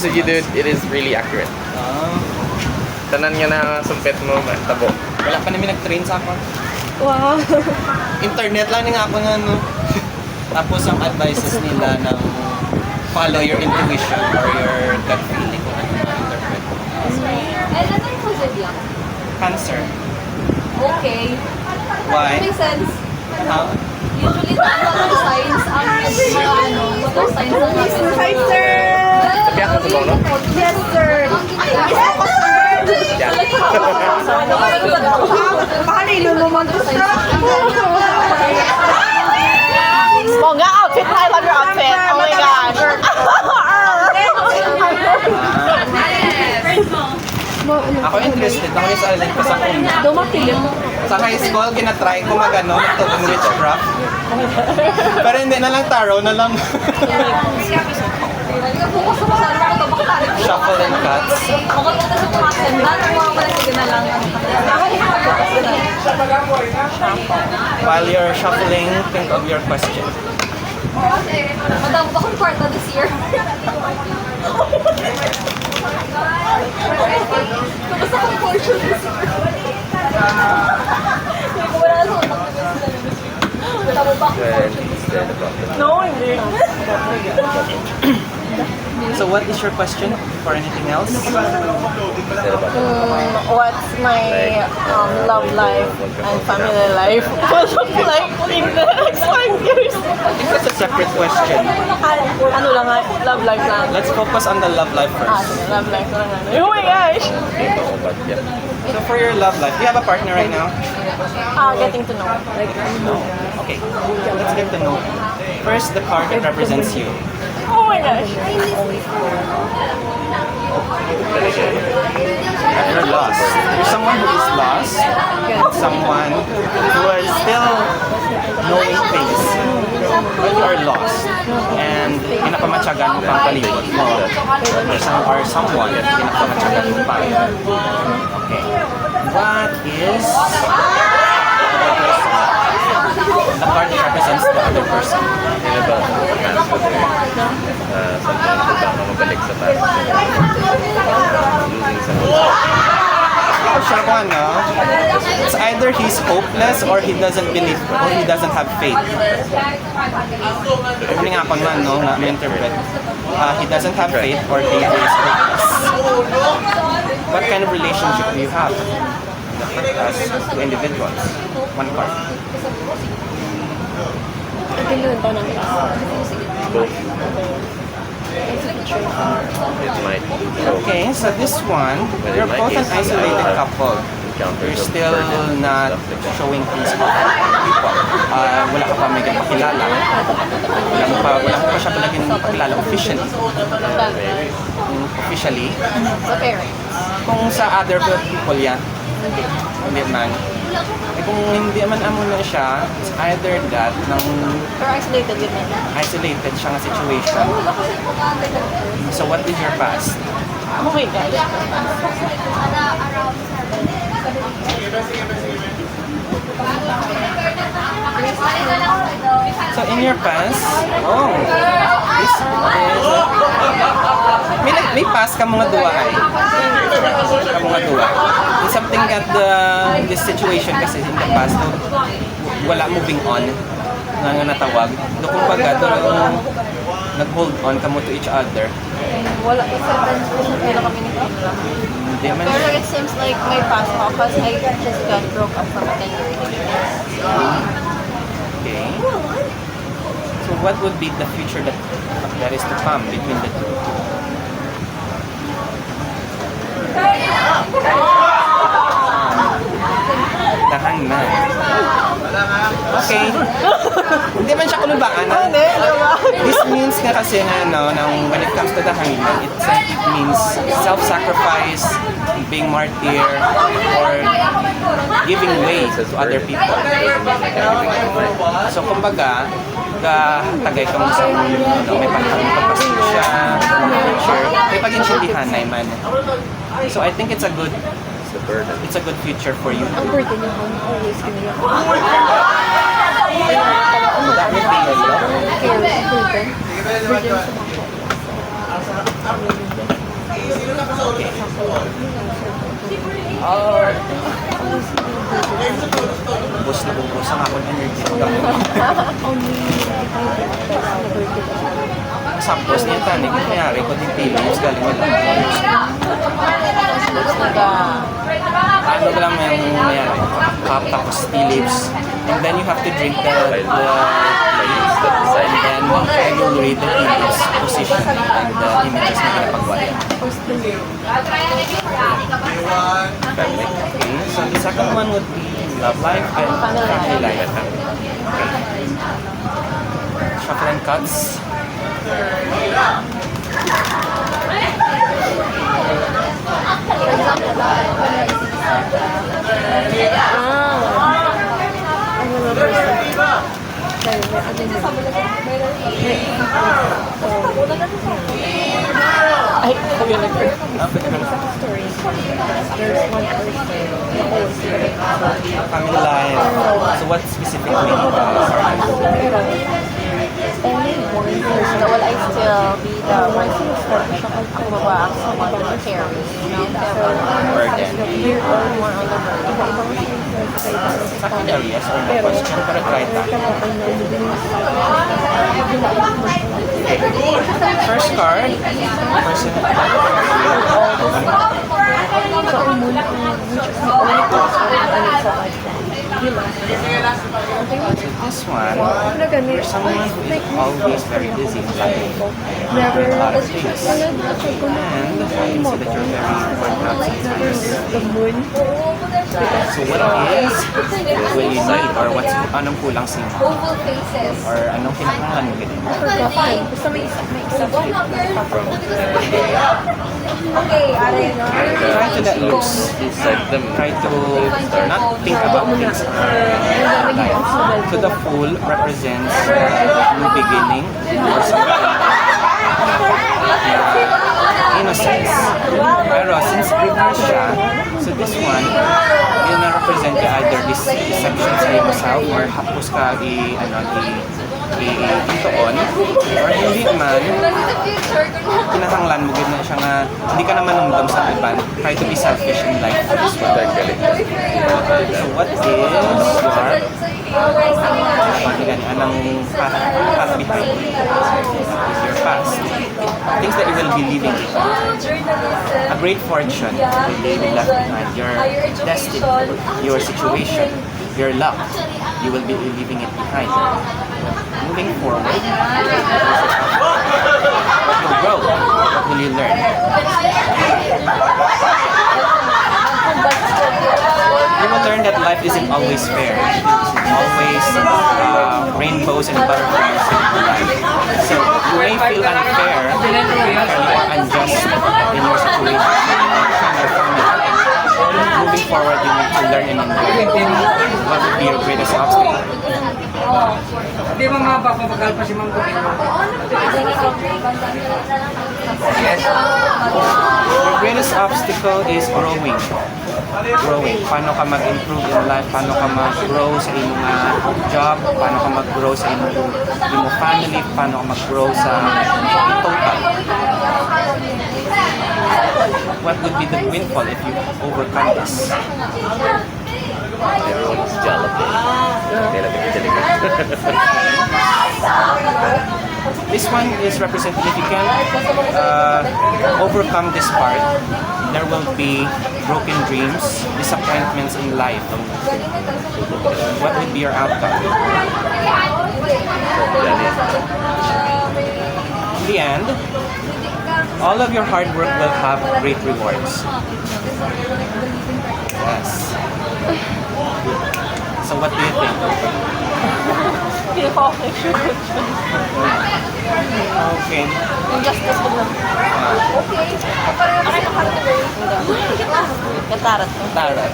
So you do it is really accurate. Tanan nga na sumpet mo, man, tabo. Wala pa namin nag-train sa ako. Wow. Internet lang nga ako na, no? Tapos ang advices nila ng follow your intuition or your gut feeling kung ano ma-interpret. And ano yung positive? Cancer. Okay. Why? Makes sense. How? Usually, water signs ang mga ano, water signs ang Hi, sir! Sabi ako sa bono? Yes, sir! Yes, sir! Yeah. Baka niluluman to, sir! Bongga outfit. I love your outfit. Oh my gosh. Ako interested. Ako yung sa alin ko sa kung Dumating. sa high school, kinatry ko mag-ano, mag witchcraft. Pero hindi na lang tarot, na lang Bukas sa mga ano, bakit shuffle and cuts. makapagpunta sa mga sendan, mga malaki na lang. While you're shuffling, think of your question. Madam, bakit kwarta this year? Kamusta kang fortune this year? Wala na sa utak ko this year. Wala mo ba akong fortune this year? No, hindi. So what is your question for anything else? What's my love life and family life will look like in the next 5 years? I think that's a separate question. Ano lang nga, love life lang. Let's focus on the love life first. Sige, love life lang. Oh my gosh! But yeah. So for your love life, do you have a partner right now? Getting to know. No. Okay, let's get to know. First, the card that represents you. Oh my gosh! You're lost. You're someone who is lost. Someone who is still knowing things. But you are lost. And pinakamatyagan mo pang palibot mo. Or someone pinakamatyagan mo pa. Okay. What is the card that represents the other person? Sino ba? Sometimes baka mabalik sa past. Losing someone. Siya ko, ano? It's either he's hopeless or he doesn't believe or he doesn't have faith. Ano nga ako man, no? Na interpret. He doesn't have faith or he is hopeless. What kind of relationship do you have? As two individuals. One card. Both. It might show Okay, so this one, you're both an isolated couple. You're still not showing things to people. Wala ka pa may pakilala. Wala ka pa siya palaging pakilala officially. Officially. Sa parents. Kung sa other people yan, hindi man. Eh kung hindi man amo na siya, it's either that ng Pero isolated with me. isolated siya nga situation. So what is your past? Oh my gosh. So in your past, this is may past ka mga duwa ay. Ka mga duwa. It's something that this situation kasi in the past wala moving on nga natawag. Do kumbaga nag-hold on kamo to each other. Wala pa sa kaya kami nito. Hindi man. Pero it seems like my past because I just got broke up from a 10-year relationship. Okay. So what would be the future that is to come between the two? Tahan na. Okay. Hindi man siya kulubaan. This means nga kasi na when it comes to the hangman, it means self-sacrifice, being martyr, or giving way to other people. So kumbaga, tagay ka mo sa may pagpapasensya, may pag-intindihan na man. So I think it's a good future for you. Ang burden niya kung always kiniyak. That would be Burden sa bakit. Okay. Oh. Ubus na ubus ang akong energy. Sapos niya tanig, nangyari ko din feelings galing mo lang. Ano ba lang yung nangyari? Cup tapos tea leaves. And then you have to drink the and then you read the tea leaves position and the images na pinapagawa. Okay, so the second one would be love life and family life. Shuffle and cuts. Ay, sabi na ko. Family life. So what specifically So will I still be the one ang babaang someone carry, you know? burden? Or more on the burden. Actually, yes or no question, pero try that. First card, person. This one, you're someone who is always very busy in life. Never a lot of things. And I can see that you're very worked out sometimes. So what is will you need or what's anong kulang sa inyo? Oval faces. Or anong kinakailangan mo ganun? Basta may isa. Okay, aray na. Try to let loose. Inside them. Try to not think about things. So the fool represents new beginning or something. Innocence. Pero since reverse siya, so this one, yun na represent ka either deception sa iyo self or hapos ka i-tuon or hindi man kinahanglan mo gid na siya nga hindi ka naman numdum sa iban. Try to be selfish in life as well. So what is your anong path behind is your past, things that you will be leaving behind. A great fortune will be left behind. Your destiny, your situation, your luck, you will be leaving it behind. Moving forward, what will grow? What will you learn? You will learn that life isn't always fair. It isn't always rainbows and butterflies in life. So you may feel unfair or unjust in your situation, in your family. Moving forward, you need to learn and endure. What would be your greatest obstacle? Hindi mo mapapagal pa si Ma'am Kuya. Your greatest obstacle is growing. Growing. Paano ka mag-improve in life? Paano ka mag-grow sa iyong job? Paano ka mag-grow sa iyong family? Paano ka mag-grow sa total? What would be the windfall if you overcome this? Everyone's jealous. This one is representing if you can overcome this part, there will be broken dreams, disappointments in life. What would be your outcome? In the end, all of your hard work will have great rewards. Yes. So what do you think? Okay. Injustice ko lang. Katarat ko. Tarot.